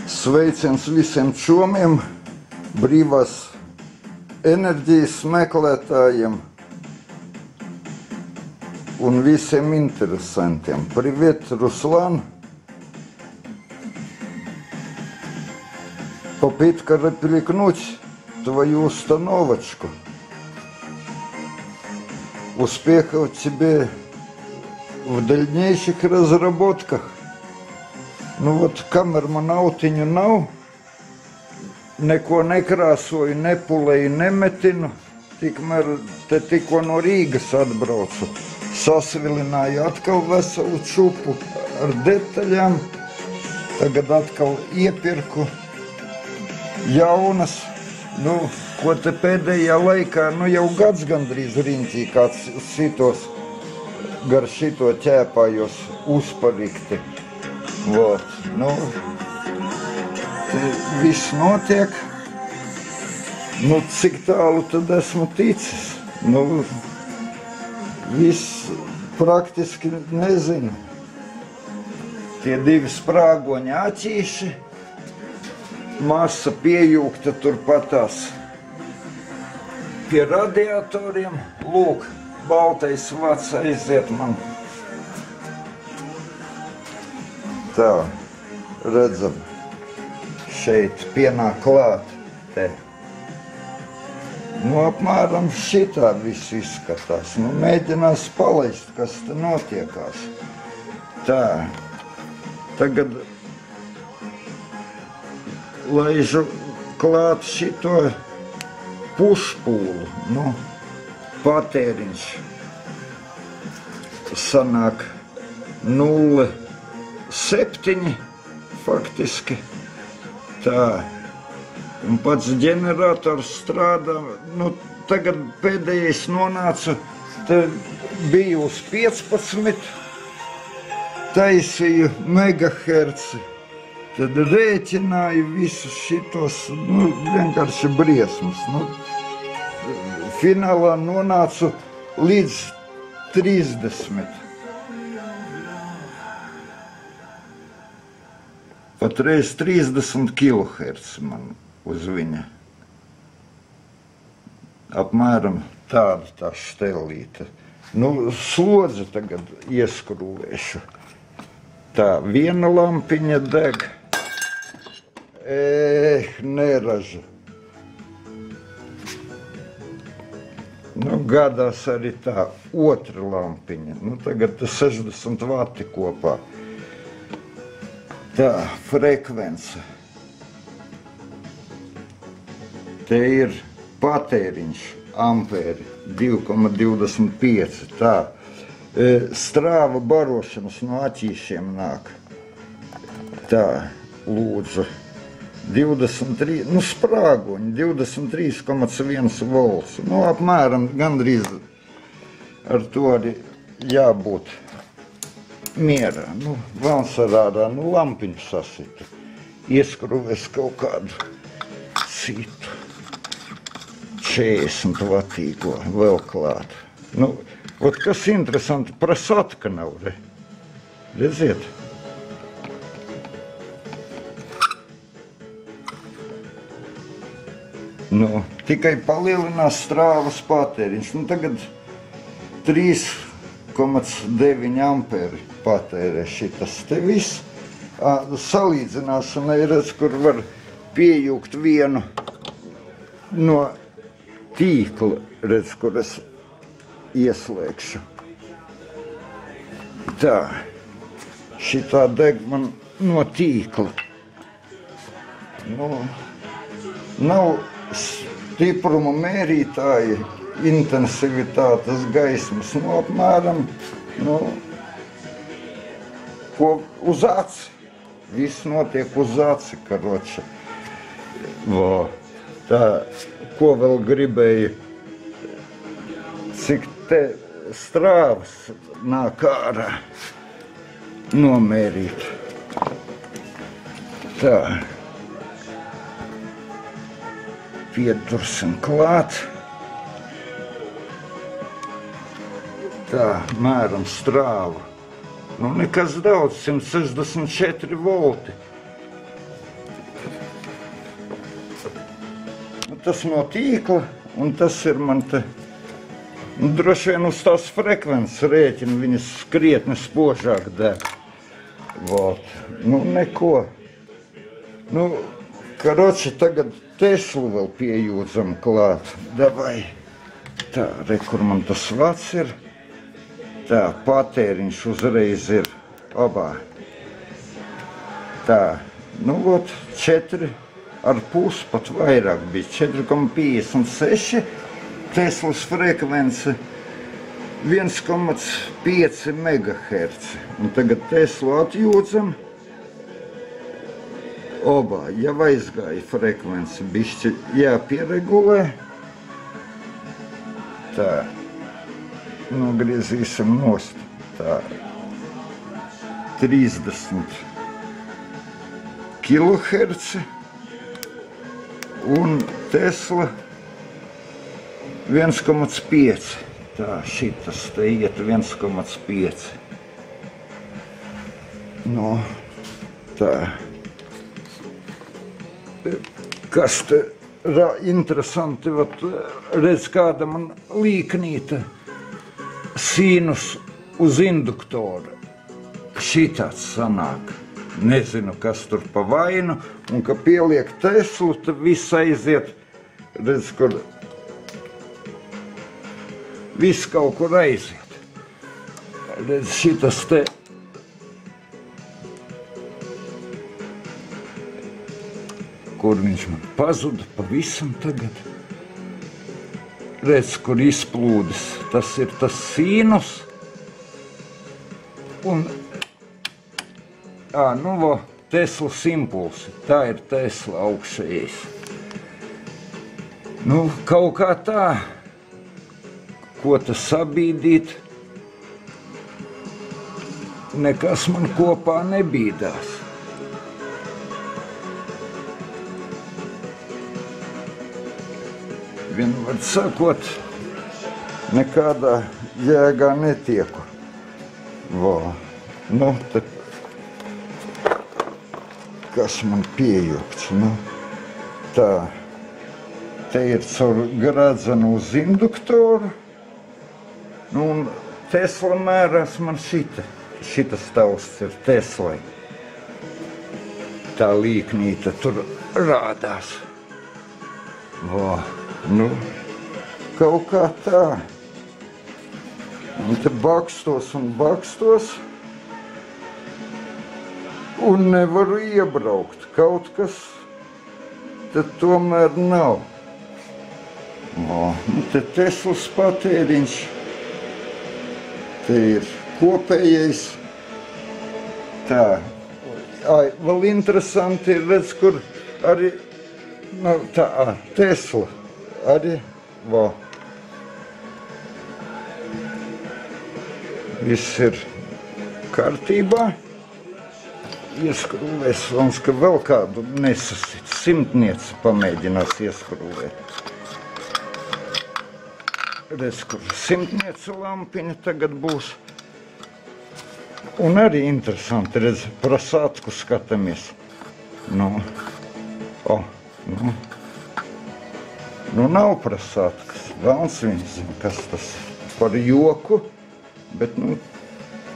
Sveiciens visiem čomiem, brīvās enerģijas meklētājiem un visiem interesantiem. Привет, Руслан. Попытка репликнуть твою установочку. Успехов тебе в дальнейших разработках. Nu, ot, kamēr man autiņu nav, neko nekrāsoju, nepulēju, nemetinu, tikmēr te tikko no Rīgas atbraucu. Sasvilināju atkal veselu čupu ar detaļām, tagad atkal iepirku jaunas, ko te pēdējā laikā, jau gads gandrīz riņķī kāds sitos, gar šito ķēpājos uzparikti. Vot, te viss notiek, cik tālu tad esmu ticis, viss praktiski nezinu. Tie divi sprāgoņi aķīši, masa piejūgta turpatās pie radiatoriem, lūk, baltais vats aiziet man. Tā, redzam, šeit pienāk klāt te. Apmēram šitā viss izskatās. Mēģinās palaist, kas te notiekās. Tā, tagad laižu klāt šito pušpūlu. Patēriņš sanāk 0,7 faktiski. Tā. Un pats ģenerators strādā. Tagad pēdējais nonāca, te bija uz 15, taisīju megaherci. Tad rēķināju visus šitos, vienkārši briesmas. Finālā nonācu līdz 30. Patreiz 30 kHz man uz viņa. Apmēram tāda tā štelīte. Slodzi tagad ieskrūvēšu. Tā, viena lampiņa deg. Neraža. Gadās arī tā otra lampiņa. Tagad 60 vati kopā. Tā, frekvence. Te ir patēriņš, ampēri, 2,25. Tā, strāva barošanas no aķīšiem nāk. Tā, lūdzu, 23, sprāgoņi, 23,1 volts. Apmēram gandrīz ar to arī jābūt mierā. Valsarārā, lampiņu sasita. Ieskrūvēs kaut kādu citu 40 vatīgo vēl klāt. Kas interesanti, prasatka nav, redziet? Tikai palielinās strāvas patēriņš. Tagad 3,9 amperi patērē šitas te viss. Salīdzināšanai redz, kur var piejūgt vienu no tīkla, redz, kur es ieslēgšu. Tā, šitā deg man no tīkla. Nav stipruma mērītāji, intensivitātes gaismas, apmēram, ko uz aci. Viss notiek uz aci, karoči. Tā, ko vēl gribēju, cik te strāvas nāk ārā nomērīt. Tā. Piedursim klāt. Tā, mēram strāvu. Nekas daudz, 164 volti. tas no tīkla, un tas ir man te, nu, droši vien uz tās frekvences rēķina, viņas krietni spožāk deg. Vot, nu, neko. Nu, karoči, tagad Teslu vēl piejūdzam klāt. Davai. Tā, re, kur man tas vats ir. Tā, patēriņš uzreiz ir abā. Tā, nu, vot, 4,5, pat vairāk bija, 4,56, Teslas frekvence 1,5 MHz. Un tagad Teslu atjūdzam, obā, jau aizgāja frekvence, bišķi jāpieregulē. Tā, nogriezīsim nost, tā, 30 kHz un Tesla 1,5. Tā, šitas te iet 1,5. Nu, tā. Kas te interesanti, vat, redz, kāda man līknīta sinus uz induktora. Šitāds sanāk. Nezinu, kas tur pa vainu, un ka pieliek Teslu, tad viss aiziet, redz, kur viss kaut kur aiziet. Redz, šitas te kur viņš man pazuda pavisam tagad. Redz, kur izplūdes, tas ir tas sinus, un nu, vo, Teslas impulsi, tā ir Tesla augšējais. Nu, kaut kā tā, ko tas sabīdīt, nekas man kopā nebīdās. Vienmēr sakot, nekādā jēgā netieku. Vo, nu, tad kas man piejuks, nu, tā, te ir caur gradzenu uz induktoru, nu, un Tesla mērās man šitas tausts ir Teslai. Tā līknīta tur rādās. Vo, nu, kaut kā tā. Un te bakstos un bakstos. Un nevaru iebraukt. Kaut kas tad tomēr nav. O, nu te Teslas patēriņš. Te ir kopējais. Tā. Ai, vēl interesanti ir, redz, kur arī, nu, tā, Tesla. Arī, vo. Viss ir kārtībā. Ieskrūvēs, un ka vēl kādu nesasit. Simtniece pamēģinās ieskrūvēt. Redz, kur simtniece lampiņa tagad būs. Un arī interesanti, redz, prasātku skatāmies. Nu, nu nav prasātkas. Velns viņš zina, kas tas par joku, bet, nu,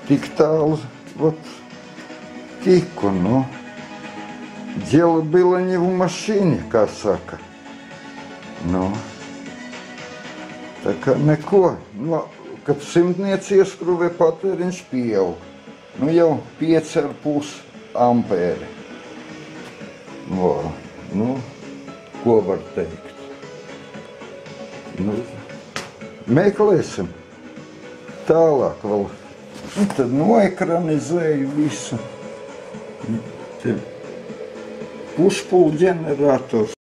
tik tālu, vat, tiku, nu, дело было не в машине, kā saka. Nu, tā kā neko, nu, kad simtniece ieskrūvē patēriņš pieaug. Nu, jau 5,5 ampēri. Vo, nu, ko var teikt? Nu, meklēsim tālāk vēl. Un tad noekranizēju visu. Te pušpulu ģenerators.